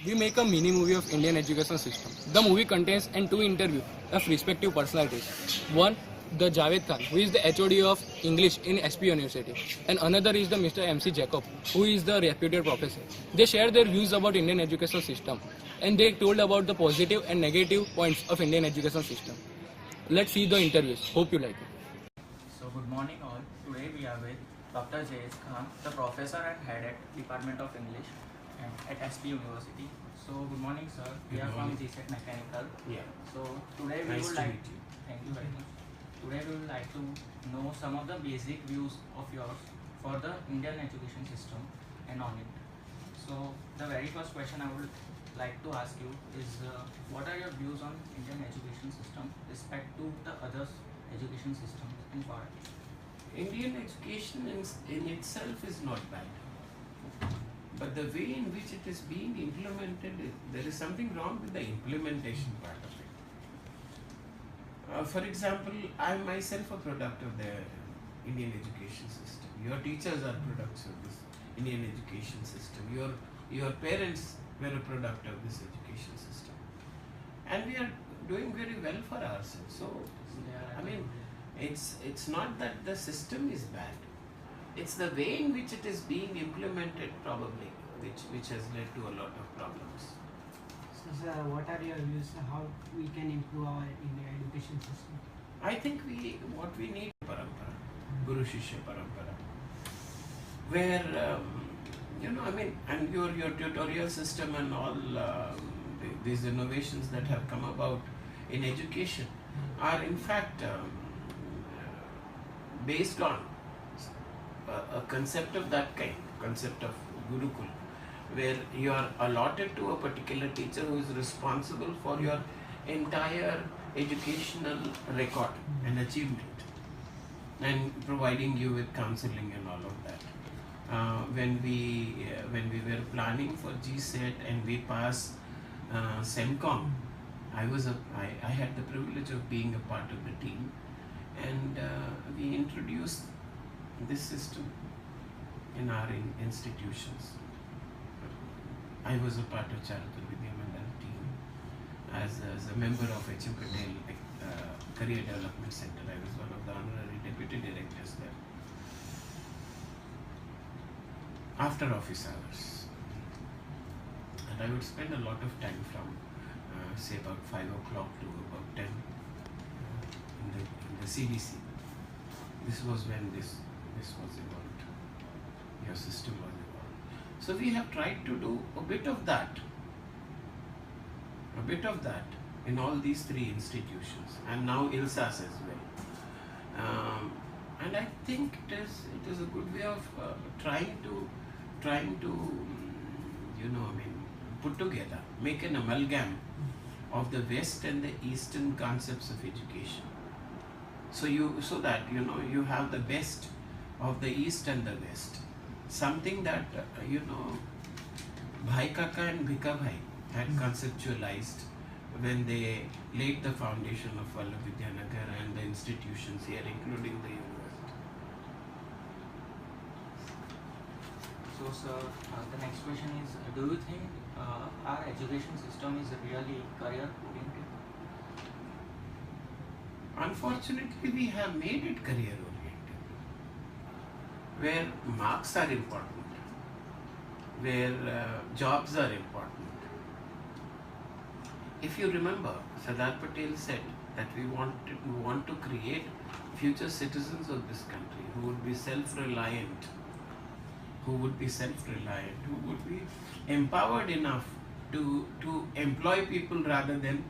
We make a mini movie of Indian education system. The movie contains two interviews of respective personalities. One, the Javed Khan, who is the HOD of English in SP University, and another is the Mr. MC Jacob, who is the reputed professor. They share their views about Indian education system, and they told about the positive and negative points of Indian education system. Let's see the interviews. Hope you like it. So good morning all. Today we are with Dr. J.S. Khan, the professor and head at Department of English and at SP University. So good morning sir. We are from GSET Mechanical. Yeah. So today we Nice would to like meet you. Thank you very much. Today we would like to know some of the basic views of yours for the Indian education system and on it. So the very first question I would like to ask you is what are your views on Indian education system respect to the other education systems in foreign? Indian education in itself is not bad, but the way in which it is being implemented, there is something wrong with the implementation part of it. For example, I am myself a product of the Indian education system. Your teachers are products of this Indian education system. Your parents were a product of this education system, and we are doing very well for ourselves. So, I mean, it's not that the system is bad. It's the way in which it is being implemented probably which has led to a lot of problems. So, sir, what are your views on how we can improve our Indian education system? I think what we need parampara, Guru Shishya parampara, where and your tutorial system and all these innovations that have come about in education are in fact based on a concept of that kind, concept of Gurukul, where you are allotted to a particular teacher who is responsible for your entire educational record and achievement, and providing you with counseling and all of that. When we were planning for GSET and we passed SEMCOM, I had the privilege of being a part of the team, and we introduced this system in our institutions. I was a part of Charitar Vidya Mandal team as a member of H.M. Patel Career Development Center. I was one of the honorary deputy directors there. After office hours, and I would spend a lot of time from say about 5 o'clock to about 10 in the CDC. This was when this was evolved. Your system was evolved. So we have tried to do a bit of that in all these three institutions, and now ILSAS as well. And I think it is a good way of trying to put together, make an amalgam of the West and the Eastern concepts of education. So that you have the best of the East and the West. Something that Bhai Kaka and Bhika Bhai had conceptualized when they laid the foundation of Vallabh and the institutions here, including the university. So sir, the next question is, do you think our education system is really career oriented? Unfortunately, we have made it career oriented, where marks are important, where jobs are important. If you remember, Sardar Patel said that we want to create future citizens of this country who would be self-reliant, who would be empowered enough to employ people rather than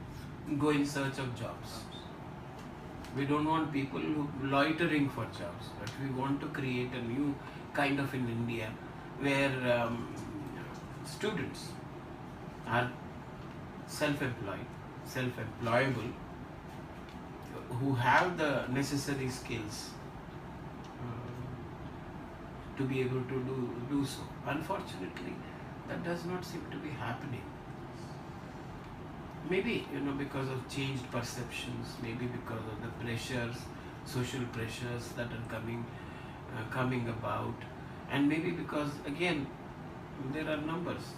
go in search of jobs. We don't want people who loitering for jobs, but we want to create a new kind of in India where students are self-employed, self-employable, who have the necessary skills to be able to do so. Unfortunately, that does not seem to be happening. Maybe because of changed perceptions, maybe because of the pressures, social pressures that are coming about, and maybe because again there are numbers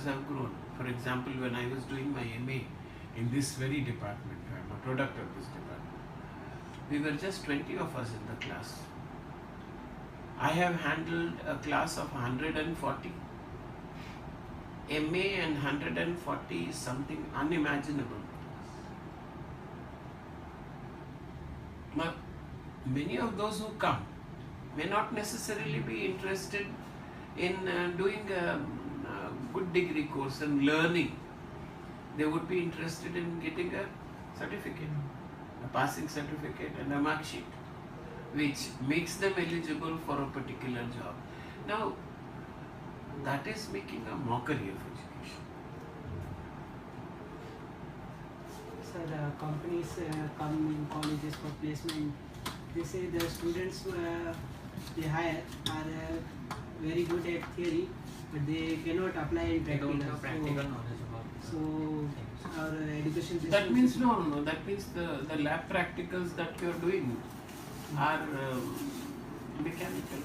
have grown. For example, when I was doing my MA in this very department, I'm a product of this department, we were just 20 of us in the class. I have handled a class of 140. MA and 140 is something unimaginable. But many of those who come may not necessarily be interested in doing a good degree course and learning. They would be interested in getting a certificate, a passing certificate and a mark sheet, which makes them eligible for a particular job. Now, that is making a mockery of education. So the companies come in colleges for placement. They say the students they hire are very good at theory, but they cannot apply in They practical. don't have practical knowledge about So things. our education system. That means no. That means the lab practicals that you are doing are mechanical.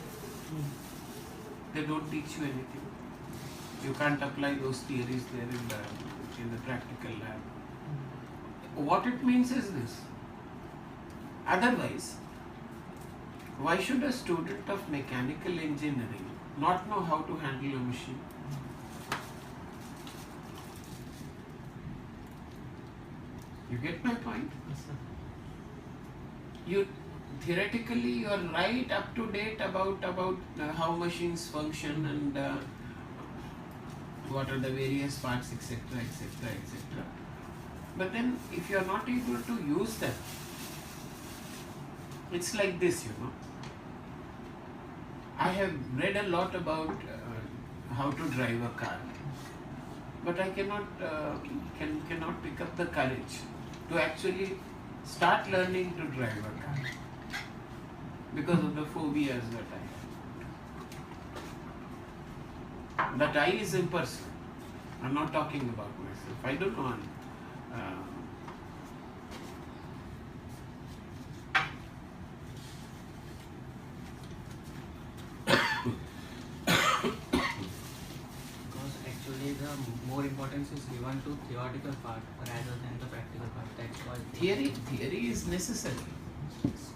They don't teach you anything. You can't apply those theories there in the practical lab. What it means is this. Otherwise, why should a student of mechanical engineering not know how to handle a machine? You get my point? Yes, sir. You theoretically you are right up to date about how machines function and what are the various parts, etc., etc., etc. But then if you are not able to use them, it's like this, I have read a lot about how to drive a car, but I cannot pick up the courage to actually start learning to drive a car because of the phobias that I have. That I is impersonal. I'm not talking about myself. I don't know. Because actually the more importance is given to theoretical part rather than the practical part. That's why Theory is necessary.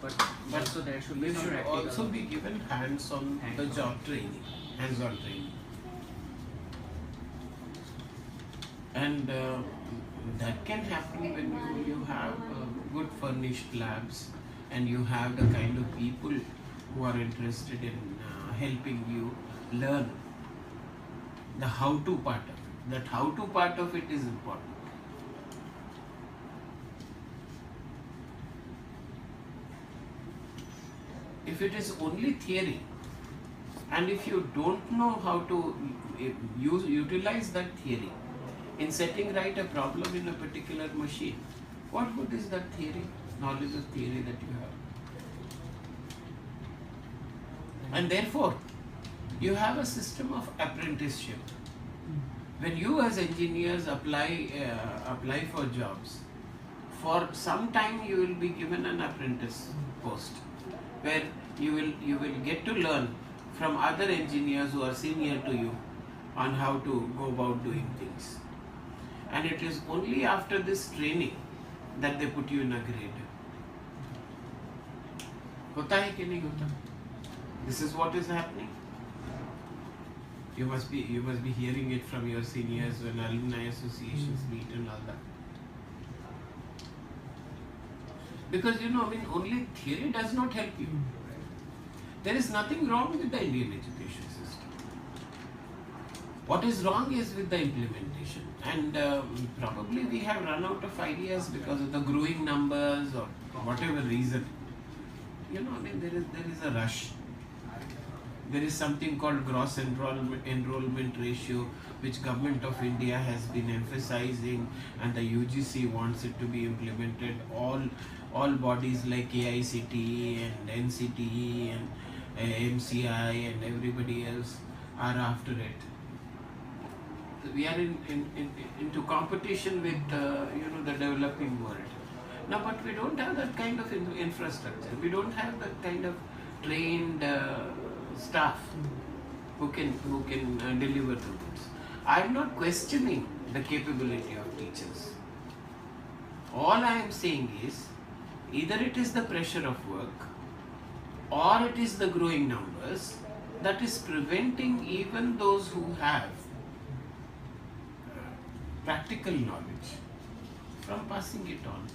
But But also there should be you some should practical. also be given hands-on the Hands-on. job training, hands-on training. And that can happen when you have good furnished labs and you have the kind of people who are interested in helping you learn the how-to part of it. That how-to part of it is important. If it is only theory, and if you don't know how to utilize that theory in setting right a problem in a particular machine, what good is that theory, knowledge of theory that you have? And therefore, you have a system of apprenticeship. When you as engineers apply for jobs, for some time you will be given an apprentice post, where you will get to learn from other engineers who are senior to you on how to go about doing things. And it is only after this training that they put you in a grade. Hota hai ki nahi hota? This is what is happening. You must be hearing it from your seniors when alumni associations meet and all that. Because only theory does not help you. There is nothing wrong with the Indian education system. What is wrong is with the implementation. And probably we have run out of ideas because of the growing numbers or whatever reason. There is a rush. There is something called gross enrollment ratio, which Government of India has been emphasizing, and the UGC wants it to be implemented. All bodies like AICTE and NCTE and MCI and everybody else are after it. We are into competition with the developing world. Now, but we don't have that kind of infrastructure. We don't have that kind of trained staff who can deliver the goods. I am not questioning the capability of teachers. All I am saying is, either it is the pressure of work or it is the growing numbers that is preventing even those who have practical knowledge from passing it on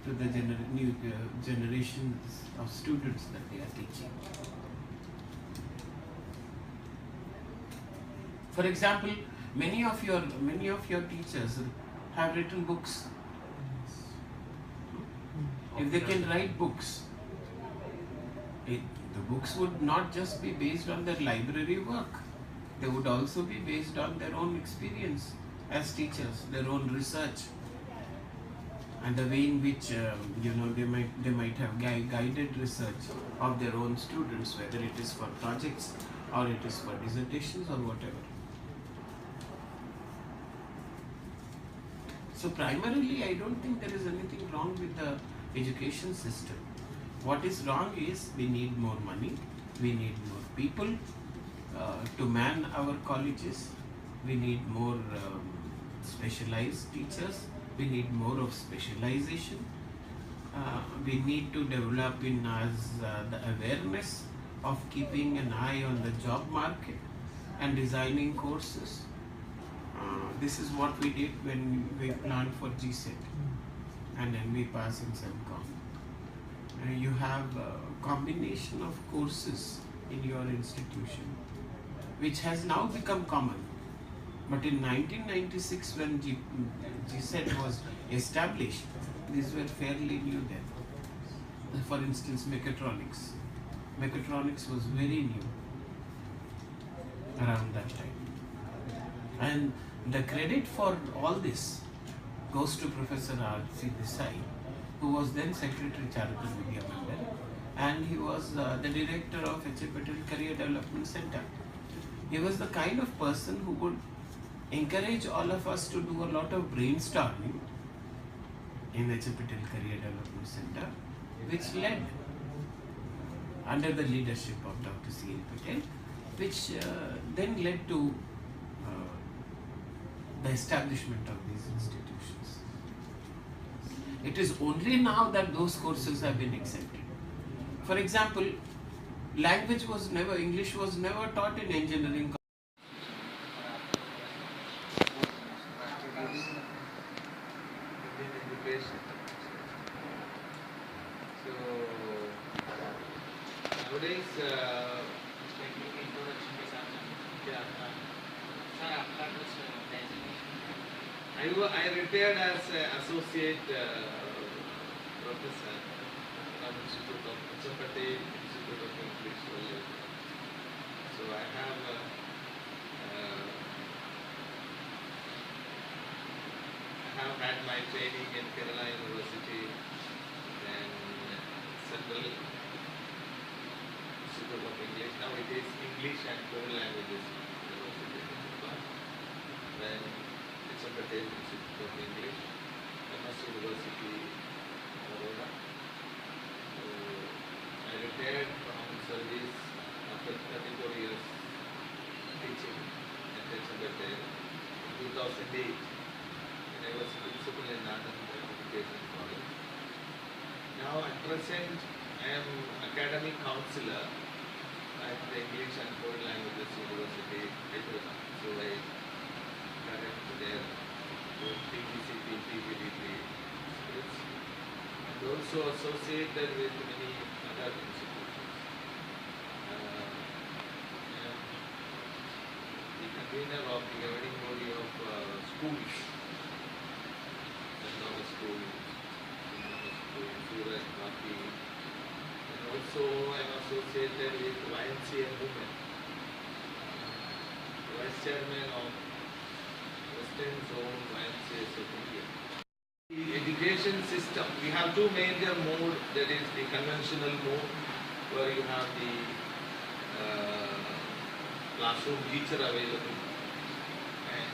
to the new generations of students that they are teaching. For example, many of your teachers have written books. If they can write books, the books would not just be based on their library work. They would also be based on their own experience as teachers, their own research, and the way in which they might have guided research of their own students, whether it is for projects or it is for dissertations or whatever. So primarily, I don't think there is anything wrong with the education system. What is wrong is we need more money, we need more people to man our colleges, we need more specialized teachers, we need more of specialization, we need to develop in us the awareness of keeping an eye on the job market and designing courses. This is what we did when we planned for GSET and then we pass in SEMCOM. You have a combination of courses in your institution which has now become common. But in 1996 when GSET was established, these were fairly new then. For instance, mechatronics. Mechatronics was very new around that time. And the credit for all this goes to Professor R.C. Desai, who was then Secretary Charitable Vidya Mandal, and he was the director of H.A. Patel Career Development Center. He was the kind of person who would encourage all of us to do a lot of brainstorming in H.A. Patel Career Development Center, which led, under the leadership of Dr. C.L. Patel, which then led to the establishment of these institutions. It is only now that those courses have been accepted. For example, English was never taught in engineering. So nowadays, I retired as associate professor from Institute of Patel, Institute of English. So I have had my training in Kerala University and Central Institute of English. Now it is English and Foreign Languages University. Then it's a Patel Institute of English, MS University, Baroda. So I retired from service after 34 years teaching at Patel in 2008. I was principal in Anand Education College. Now at present I am academic counselor at the English and Foreign Languages University, Hyderabad. So I direct their PGCP, PGDP schools and also associated with many other institutions. I am the convener of the governing body of schools. School, Surat, Bhakti, and also I am associated with YMCA movement, Vice Chairman of Western Zone YMCA of India. The education system, we have two major modes, that is the conventional mode where you have the classroom teacher available and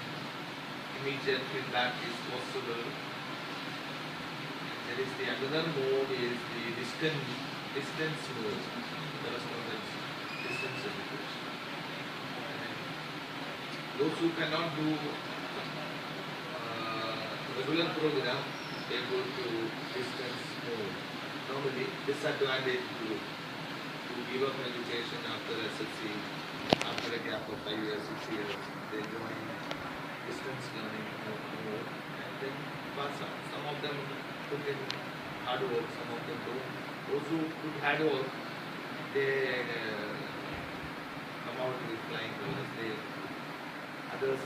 immediate feedback is possible. There is the another mode is the distance mode, correspondence, distance education. And those who cannot do regular program, they go to distance mode. Normally, disadvantage to give up education after SSC, after a gap of 5 years, 6 years, they join distance learning mode and then pass out. Some of them put in hard work, some of them don't. Those who put hard work, they come out with flying colors. They others,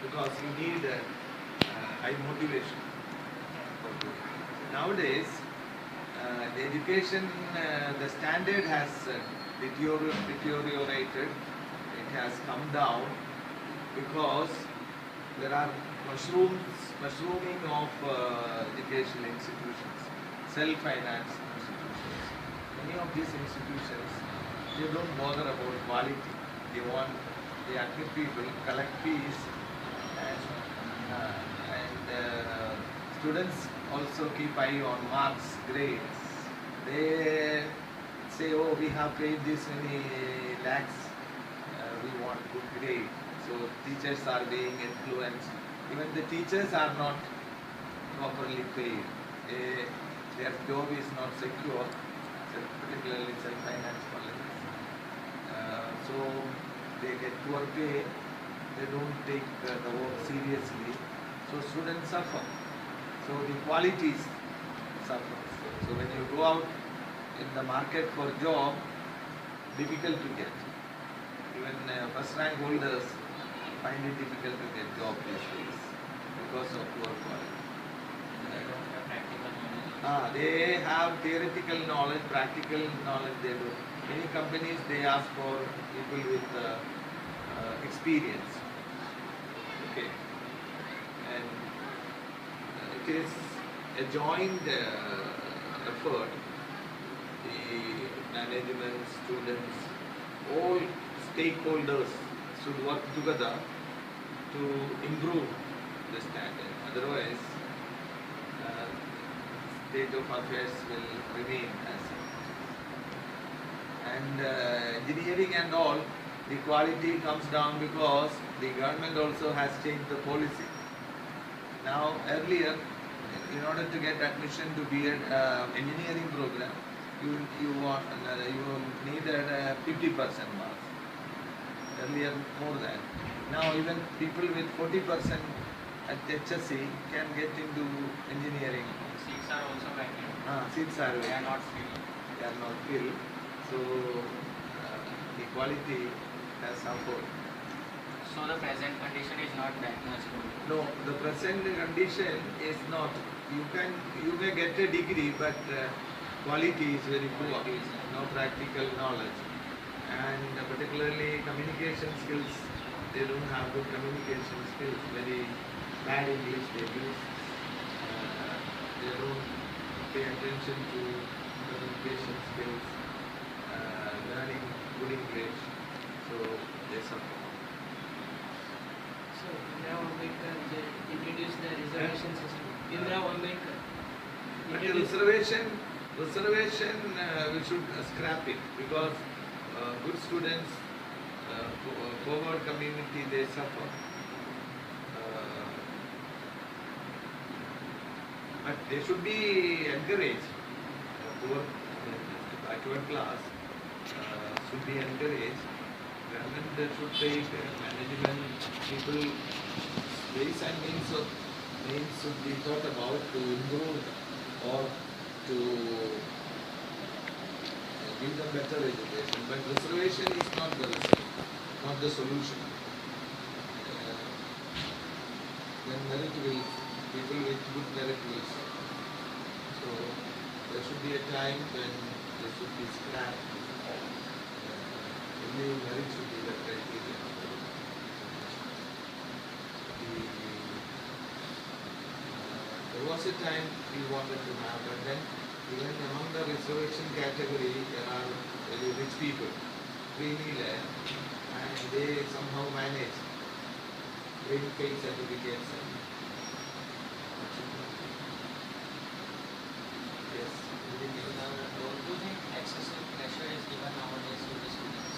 because you need high motivation for doing. Nowadays, the education, the standard has deteriorated. It has come down because there are mushrooming of educational institutions, self-financed institutions. Many of these institutions, they don't bother about quality. They want, they admit people, collect fees, and students also keep eye on marks, grades. They say, oh, we have paid this many lakhs, we want good grade. So teachers are being influenced. Even the teachers are not properly paid. Their job is not secure, particularly self-finance colleges. So they get poor pay, they don't take the work seriously. So students suffer. So the qualities suffer. So when you go out in the market for job, difficult to get. Even first rank holders find it difficult to get job these days because of poor quality. They don't have practical knowledge. They have theoretical knowledge, practical knowledge they do. Many companies, they ask for people with experience. Okay. And it is a joint effort. The management, students, all stakeholders should work together to improve the standard. Otherwise, state of affairs will remain as it. And engineering and all, the quality comes down because the government also has changed the policy. Now, earlier, in order to get admission to be an engineering program, you needed 50% marks. Earlier, more than. Now, even people with 40% at HSC can get into engineering. Seats are also vacant. Seats are They are vacant. not filled. They are not filled. So, the quality has suffered. So the present condition is not that much good. No, the present condition is not. You may get a degree, but quality is very poor. No practical knowledge, and particularly communication skills. They don't have good communication skills. Very bad English they use. They don't pay attention to communication skills, learning good English. So they suffer. So Bhimrao Ambedkar introduced the reservation system. Bhimrao Ambedkar But the introduced. reservation, we should scrap it because good students, forward community, they suffer. But they should be encouraged. Poor, backward class should be encouraged. Government should take management people, ways and means should be thought about to improve or to give them better education. But reservation is not the result, not the solution. Then merit will, people with good merit will serve. So there should be a time when they should be scrapped. Only merit should be the criteria. There was a time we wanted to have, but then even among the reservation category, there are very rich people, creamy layer, and they somehow manage grade pay certificates. Yes. Don't you think excessive pressure is given nowadays to the students?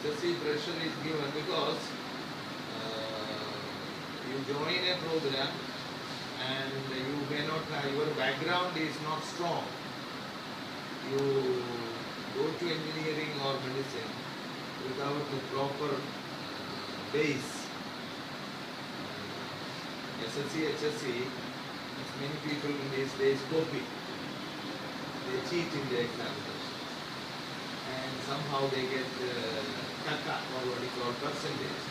excessive pressure is given because you join a program and you may not have, your background is not strong. You go to engineering or medicine without the proper base. SSC, HSC, many people in these days copy. They cheat in the examination. And somehow they get kaka, or what is called percentage.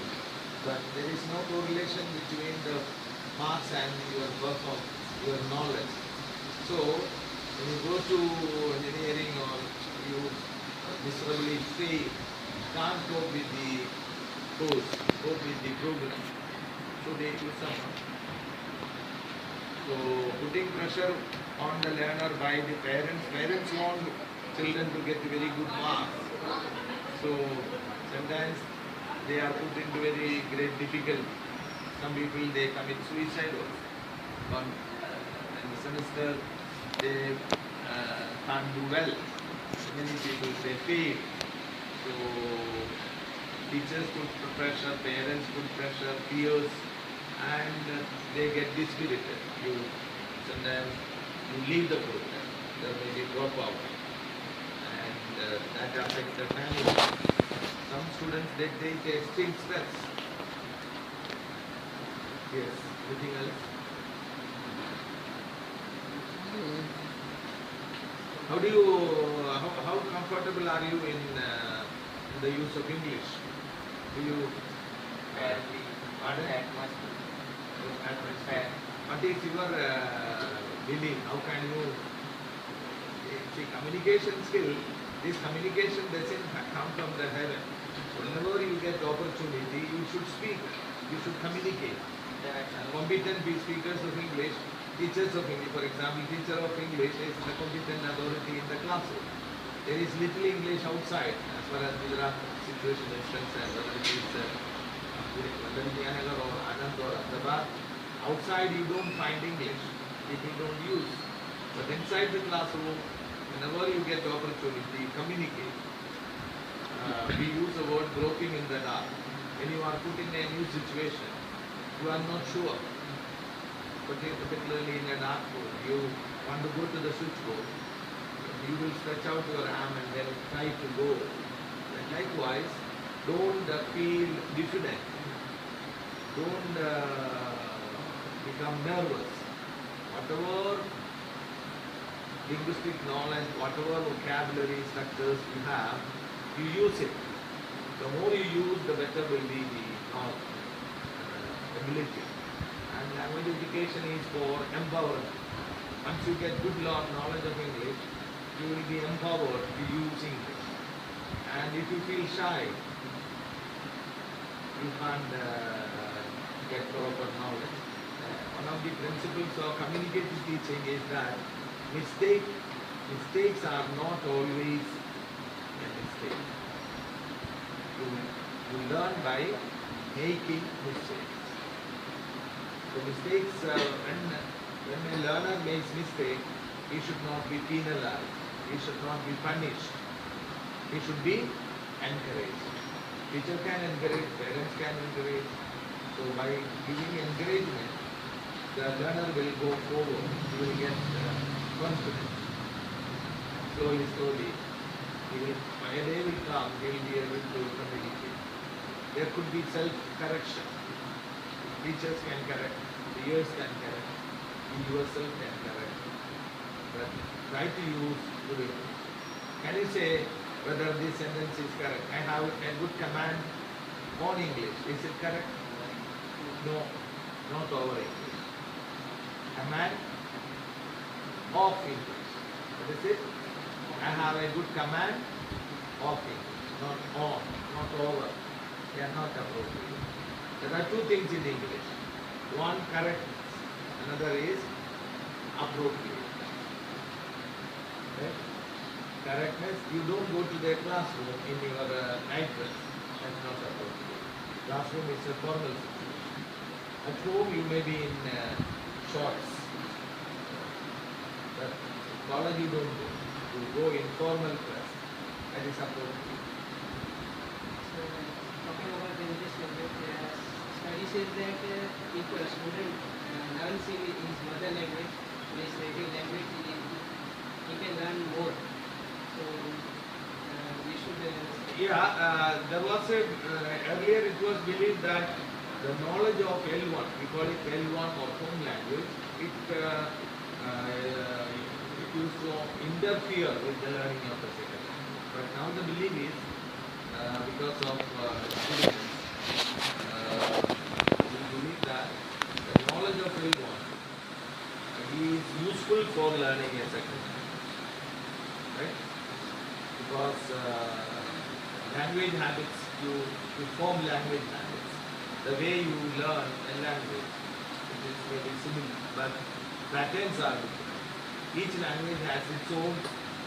But there is no correlation between the marks and your performance, your knowledge. So, when you go to engineering or you miserably fail, can't cope with the course, cope with the program. So they do someone. So putting pressure on the learner by the parents want children to get very good marks. So sometimes they are put into very great difficulty. Some people they commit suicide also. But in the semester they can't do well. Many people they fail. So teachers put pressure, parents put pressure, peers, and they get dispirited. Sometimes you leave the program, there may be dropout, and that affects the family. Some students they take extreme stress. Yes, anything else? How comfortable are you in the use of English? Do you pardon? What is your belief? How can you see communication skill? This communication doesn't come from the heaven. Whenever you get opportunity, you should speak. You should communicate. Competent speakers of English, teachers of English, for example, teacher of English is the competent authority in the classroom. There is little English outside as far as Gujarat situation is concerned, whether it is Vandanagar or Anand or Ahmedabad. Outside you don't find English, people don't use. But inside the classroom, whenever you get opportunity, communicate. We use the word groping in the dark. When you are put in a new situation, you are not sure. Particularly in a dark room, you want to go to the switchboard, you will stretch out your arm and then try to go. And likewise, don't feel diffident. Don't become nervous. Whatever linguistic knowledge, whatever vocabulary structures you have, you use it. The more you use, the better will be the knowledge, ability. And language education is for empowerment. Once you get good knowledge of English, you will be empowered to use English. And if you feel shy, you can't get proper knowledge. One of the principles of communicative teaching is that mistakes are not always a mistake. You learn by making mistakes. So mistakes, when a learner makes mistake, he should not be penalized. He should not be punished. He should be encouraged. Teacher can encourage, parents can encourage. So by giving encouragement, the learner will go forward. He will get confidence. Slowly, a day will come, he will be able to communicate. There could be self-correction. Teachers can correct, peers can correct, you yourself can correct. But try to use good English. Can you say whether this sentence is correct? I have a good command on English. Is it correct? No, not over English. Command of English. What is it? I have a good command of English, not on, not over. They are not appropriate. There are two things in English. One, correctness. Another is appropriate. Okay? Correctness, you don't go to the classroom in your night dress. That's not appropriate. Classroom is a formal situation. At home you may be in shorts. But college you don't go. You go in formal dress. That is appropriate. So languages subject, study says that if a student learns in his mother language, his native language, he can learn more. So we should. There was a earlier it was believed that the knowledge of L1, we call it L1 or home language, it used to interfere with the learning of the second language. But now the belief is because of students, we believe that the knowledge of L1 is useful for learning a second language, right? Because language habits, you form language habits. The way you learn a language, it is very similar, but patterns are different. Each language has its own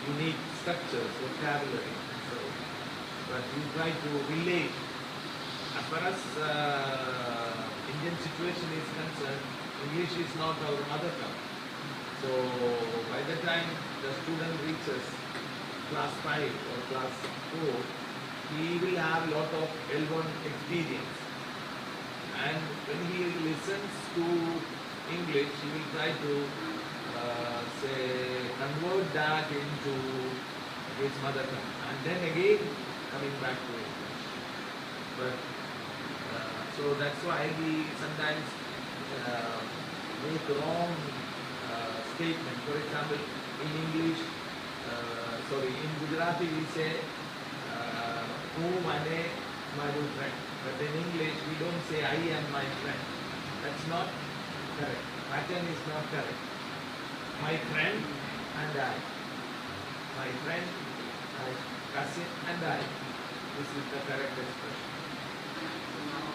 unique structures, vocabulary, and so on. But we try to relate. As far as Indian situation is concerned, English is not our mother tongue. So by the time the student reaches class 5 or class 4, he will have a lot of L1 experience. And when he listens to English, he will try to convert that into his mother tongue. And then again coming back to English. But so that's why we sometimes make wrong statement. For example, in English, in Gujarati we say, "Hu mane maru friend." But in English we don't say, "I am my friend." That's not correct. Pattern is not correct. My friend and I. My friend, my cousin and I. This is the correct expression. Now,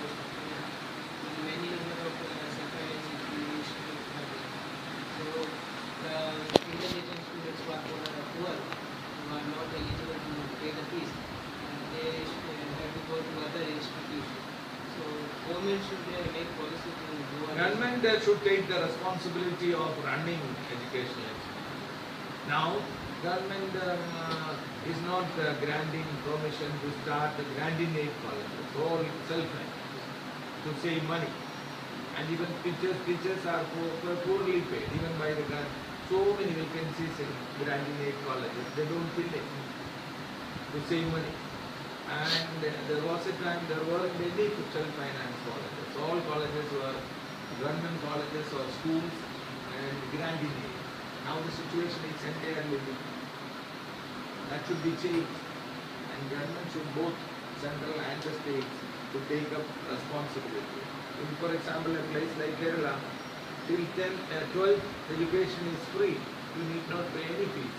many number of self-finance English subjects. So the Indian students who are poor, who are not eligible to pay the fees, they have to go to other institutions. So government should make policy to do on Government should take the responsibility of running educational institutions. Now, government is not granting permission to start the granting aid colleges, all self-made, to save money. And even teachers are poorly paid, even by the government. So many vacancies in granting aid colleges, they don't fill it to save money. And there was a time there weren't any self-finance colleges. All colleges were government colleges or schools and granting aid. Now the situation is entirely different. That should be changed. And government should, both central and the states, to take up responsibility. For example, a place like Kerala, till 12th education is free. You need not pay any fees.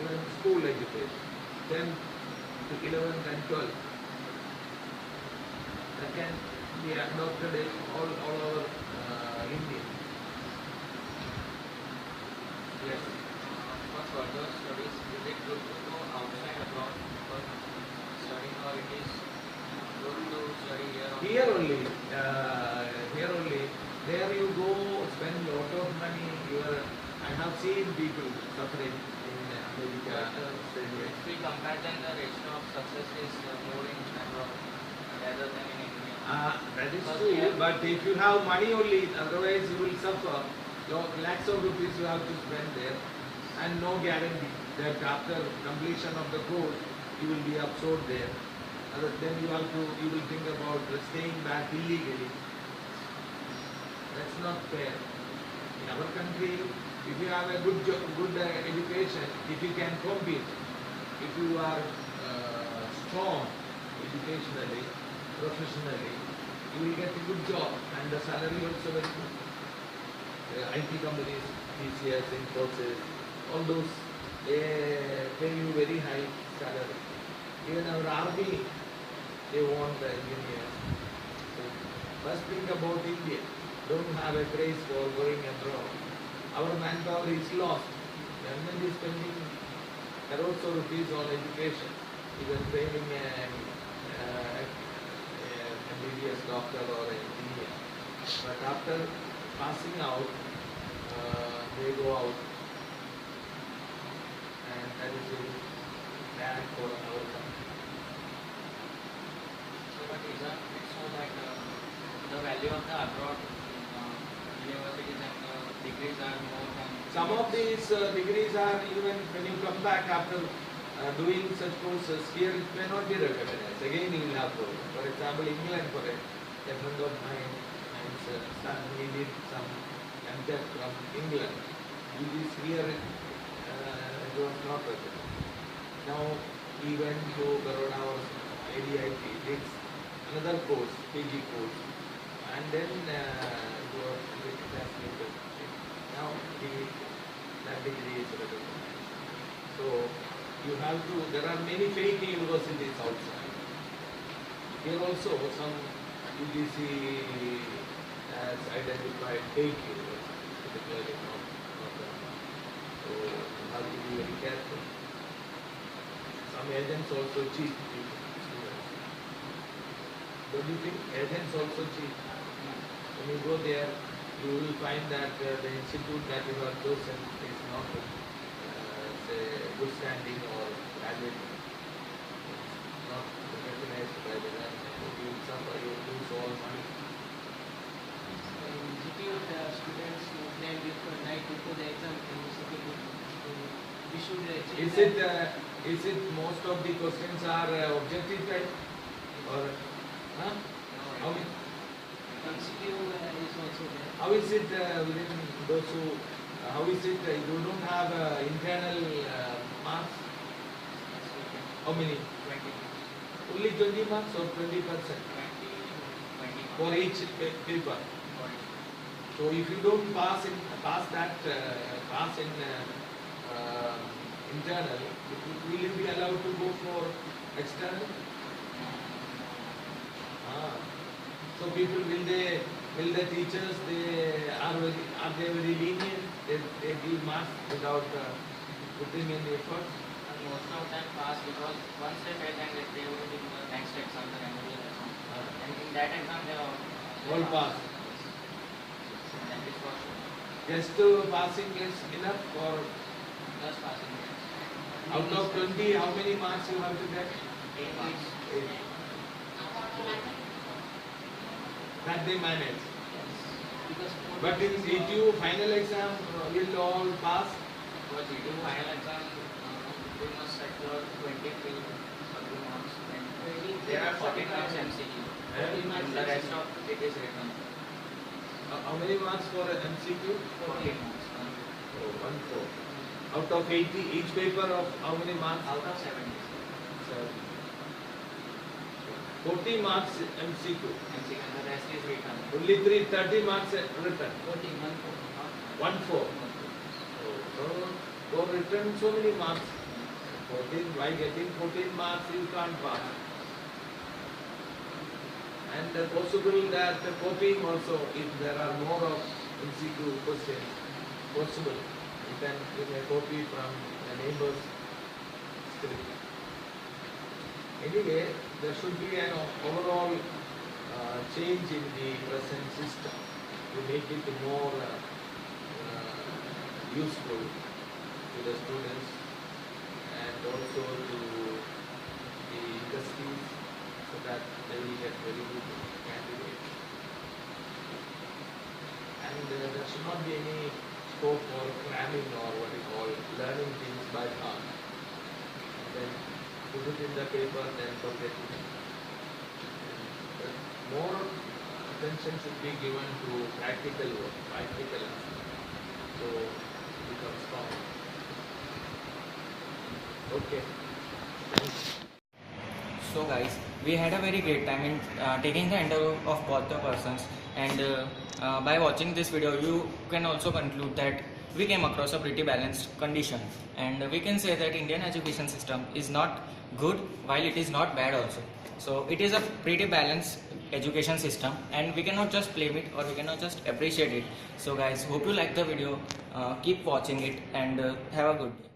Even school education, 10th to 11th and 12th. That can be adopted in all over India. Yes. For further studies, is it good to go outside abroad for studying, or it is good to study here only? Here only. There you go, spend a lot of money. I have seen people suffering in America, Australia. If we compare, then the ratio of success is more in abroad rather than in India. That is true, but if you have money only, otherwise you will suffer. Lakhs of rupees you have to spend there, and no guarantee that after completion of the course you will be absorbed there. Then you will think about staying back illegally. That's not fair. In our country, if you have a good education, if you can compete, if you are strong educationally, professionally, you will get a good job, and the salary also very good. IT companies, TCS, Infosys, all those, they pay you very high salary. Even our army, they want the engineers. So first think about India. Don't have a craze for going abroad. Our manpower is lost. Government is spending crores of rupees on education, even training an MBBS doctor or an engineer. But after passing out, they go out, and that is very bad for our country. but it's so that the value of the abroad universities and degrees are more than Some of these degrees are even when you come back after doing such courses here, it may not be recognized. Again, you will have to. For example, England, for a friend of mine, and son, he did some MTech from England. It is here, it was not recognized. Now he went to Baroda or ADIT, did another course, PG course, and then got translated. Now that degree is recognized. So you have to, there are many fake universities outside. Here also some UGC has identified fake universities, particularly not them. So you have to be very careful. Some agents also cheat students. Don't you think agents also cheat? When you go there, you will find that the institute that you have chosen is not say good standing or valid, not recognized by the government. You will suffer, you will lose all money. In GTU, the students who claim before night before the exam, we should check Is it most of the questions are objective type or how many? MCQ is also there. How is it within those who? How is it you don't have internal marks? How many? 20. Only 20 marks or 20%? 20. For each paper. So if you don't pass in internal, will you be allowed to go for external? So people will the teachers are they very lenient? They give marks without putting in the effort. And most of them pass because once they fail, then they will be in the next exam, the remedial exam. And in that exam, they All pass. That is for sure. Just passing is enough or Just passing. out of 20, how many marks you have to get? 8 marks. 8. That they manage. Because But in GTU final exam will all pass. For GTU final exam, we must secure 23 marks. And there are 40 marks MCQ. And the rest of it is written. How many marks for MCQ? 40 marks. Oh, 1/4. Out of 80, each paper of how many marks? Out of 70. 40 marks MCQ. MCQ and the rest is written. Only 30 marks written. 1/4. So written so many marks. 14, by getting 14 marks you can't pass. And possible that copying also, if there are more of MCQ questions, possible. You may copy from the neighbor's script. Anyway, there should be an overall change in the present system to make it more useful to the students and also to the industries so that they will get very good candidates. And there should not be any scope for cramming or what you call learning things by heart. And then put it in the paper, then forget it. But more attention should be given to practical work, practical aspect. So become strong. Okay. Thanks. So guys, we had a very great time in taking the interview of both the persons, and by watching this video you can also conclude that we came across a pretty balanced condition, and we can say that Indian education system is not good while it is not bad also. So it is a pretty balanced education system and we cannot just blame it or we cannot just appreciate it. So guys, hope you like the video, keep watching it and have a good day.